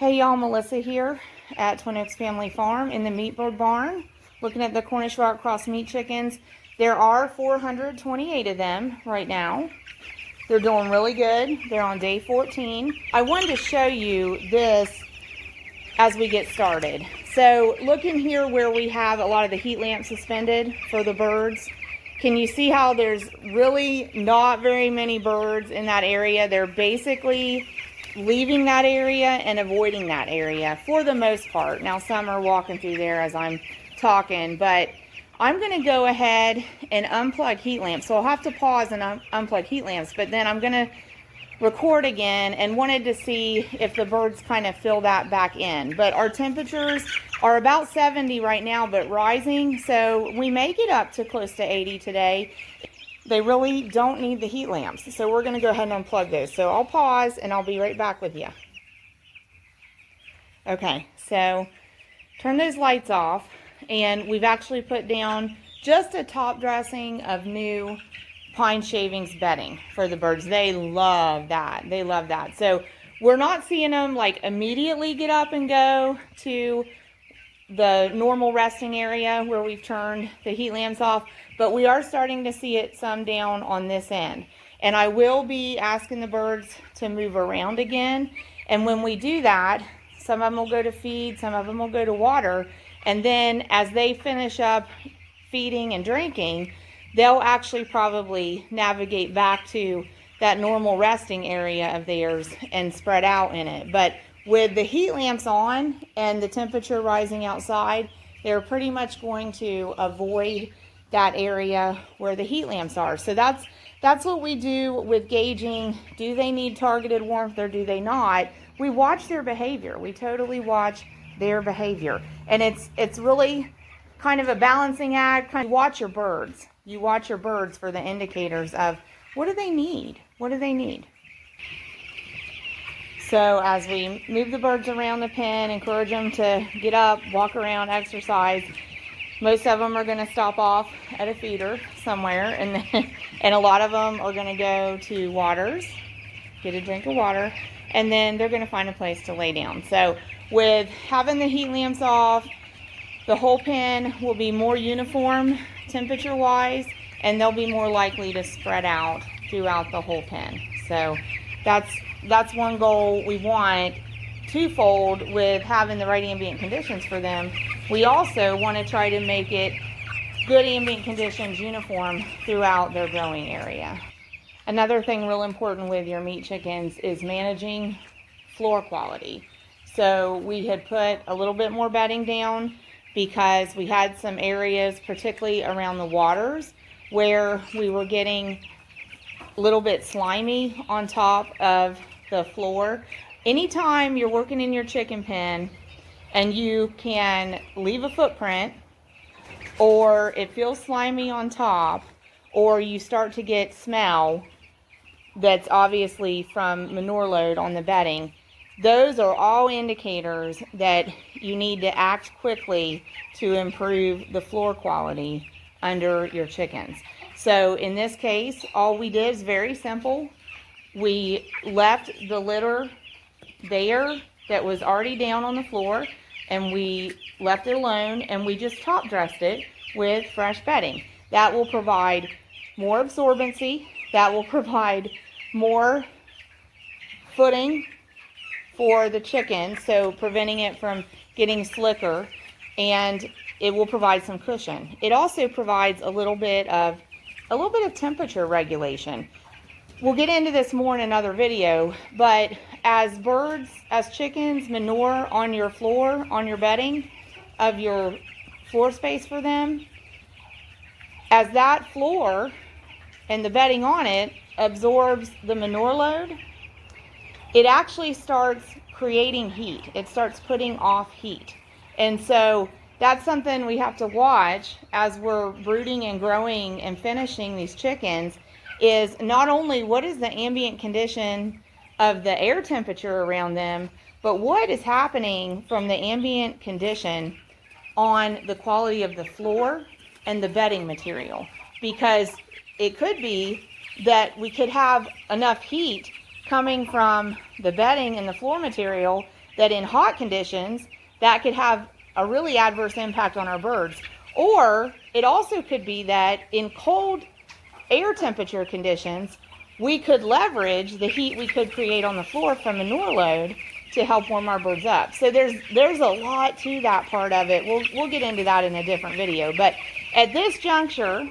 Hey y'all, Melissa here at Twin Oaks Family Farm in the meat bird barn, looking at the Cornish Rock Cross meat chickens. There are 428 of them right now. They're doing really good. They're on day 14. I wanted to show you this as we get started. So look in here where we have a lot of the heat lamps suspended for the birds. Can you see how there's really not very many birds in that area? They're basically leaving that area and avoiding that area for the most part. Now some are walking through there as I'm talking, but I'm going to go ahead and unplug heat lamps. So I'll have to pause and unplug heat lamps, but then I'm going to record again and wanted to see if the birds kind of fill that back in. But our temperatures are about 70 right now, but rising, so we may get up to close to 80 today. They really don't need the heat lamps, so we're going to go ahead and unplug those. So I'll pause and I'll be right back with you. Okay, so turn those lights off, and we've actually put down just a top dressing of new pine shavings bedding for the birds. They love that. They love that. So we're not seeing them like immediately get up and go to the normal resting area where we've turned the heat lamps off, but we are starting to see it some down on this end. And I will be asking the birds to move around again. And when we do that, some of them will go to feed, some of them will go to water. And then as they finish up feeding and drinking, they'll actually probably navigate back to that normal resting area of theirs and spread out in it. But with the heat lamps on and the temperature rising outside, they're pretty much going to avoid that area where the heat lamps are. So that's what we do with gauging. Do they need targeted warmth or do they not? We watch their behavior. We totally watch their behavior. And it's really kind of a balancing act. Kind of watch your birds. You watch your birds for the indicators of what do they need? What do they need? So as we move the birds around the pen, encourage them to get up, walk around, exercise. Most of them are going to stop off at a feeder somewhere, and a lot of them are going to go to waters, get a drink of water, and then they're going to find a place to lay down. So with having the heat lamps off, the whole pen will be more uniform temperature-wise, and they'll be more likely to spread out throughout the whole pen. So that's one goal we want, twofold, with having the right ambient conditions for them. We also want to try to make it good ambient conditions uniform throughout their growing area. Another thing real important with your meat chickens is managing floor quality. So we had put a little bit more bedding down because we had some areas, particularly around the waters, where we were getting a little bit slimy on top of the floor. Anytime you're working in your chicken pen and you can leave a footprint, or it feels slimy on top, or you start to get smell that's obviously from manure load on the bedding, those are all indicators that you need to act quickly to improve the floor quality under your chickens. So in this case, all we did is very simple. We left the litter there that was already down on the floor, and we left it alone, and we just top dressed it with fresh bedding. That will provide more absorbency, that will provide more footing for the chicken, so preventing it from getting slicker, and it will provide some cushion. It also provides a little bit of temperature regulation. We'll get into this more in another video, but as chickens manure on your floor, on your bedding of your floor space for them, as that floor and the bedding on it absorbs the manure load, it actually starts creating heat. It starts putting off heat. And so that's something we have to watch as we're brooding and growing and finishing these chickens, is not only what is the ambient condition of the air temperature around them, but what is happening from the ambient condition on the quality of the floor and the bedding material. Because it could be that we could have enough heat coming from the bedding and the floor material that in hot conditions, that could have a really adverse impact on our birds. Or it also could be that in cold air temperature conditions, we could leverage the heat we could create on the floor from manure load to help warm our birds up. So there's a lot to that part of it. We'll get into that in a different video. But at this juncture,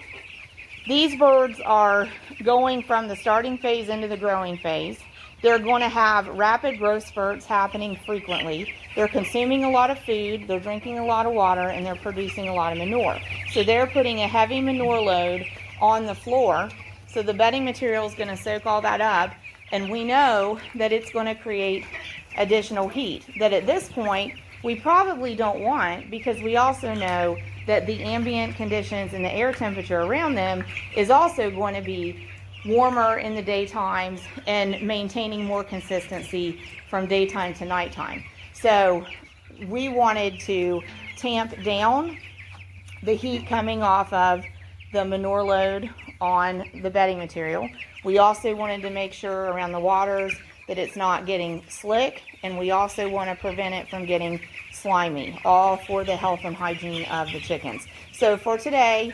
these birds are going from the starting phase into the growing phase. They're going to have rapid growth spurts happening frequently. They're consuming a lot of food, they're drinking a lot of water, and they're producing a lot of manure. So they're putting a heavy manure load on the floor. So the bedding material is going to soak all that up, and we know that it's going to create additional heat that at this point we probably don't want, because we also know that the ambient conditions and the air temperature around them is also going to be warmer in the daytimes and maintaining more consistency from daytime to nighttime. So we wanted to tamp down the heat coming off of the manure load on the bedding material. We also wanted to make sure around the waters that it's not getting slick, and we also want to prevent it from getting slimy, all for the health and hygiene of the chickens. So for today,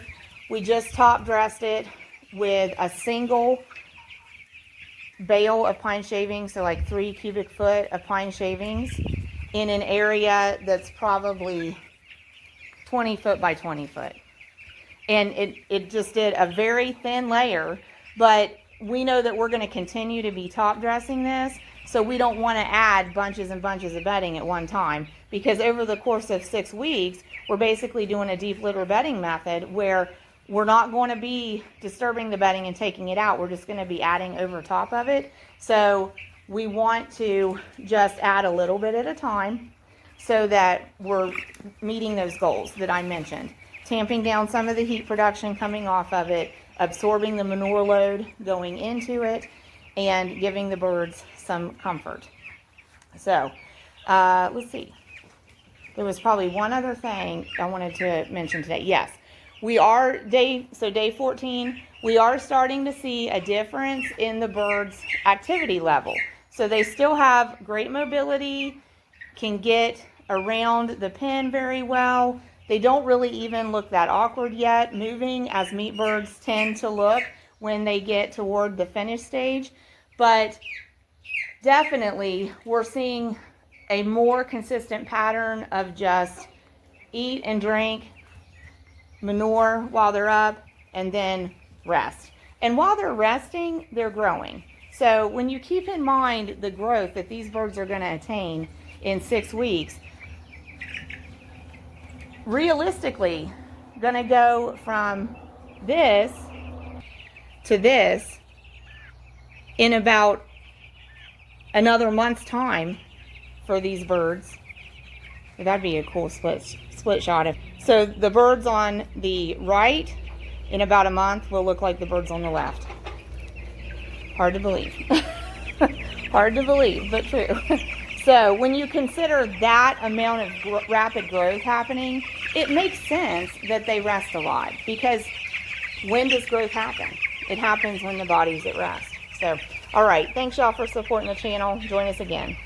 we just top dressed it with a single bale of pine shavings, so like 3 cubic foot of pine shavings in an area that's probably 20 foot by 20 foot. And it just did a very thin layer, but we know that we're going to continue to be top dressing this, so we don't want to add bunches and bunches of bedding at one time, because over the course of 6 weeks, we're basically doing a deep litter bedding method where we're not going to be disturbing the bedding and taking it out. We're just going to be adding over top of it. So we want to just add a little bit at a time so that we're meeting those goals that I mentioned. Tamping down some of the heat production coming off of it, absorbing the manure load going into it, and giving the birds some comfort. So let's see. There was probably one other thing I wanted to mention today. Yes, we are day 14, we are starting to see a difference in the birds' activity level. So they still have great mobility, can get around the pen very well. They don't really even look that awkward yet, moving as meat birds tend to look when they get toward the finish stage. But definitely we're seeing a more consistent pattern of just eat and drink manure while they're up and then rest. And while they're resting, they're growing. So when you keep in mind the growth that these birds are going to attain in 6 weeks, realistically going to go from this to this in about another month's time for these birds. That'd be a cool split shot. So the birds on the right in about a month will look like the birds on the left. Hard to believe. Hard to believe, but true. So when you consider that amount of rapid growth happening, it makes sense that they rest a lot, because when does growth happen? It happens when the body's at rest. So, all right. Thanks, y'all, for supporting the channel. Join us again.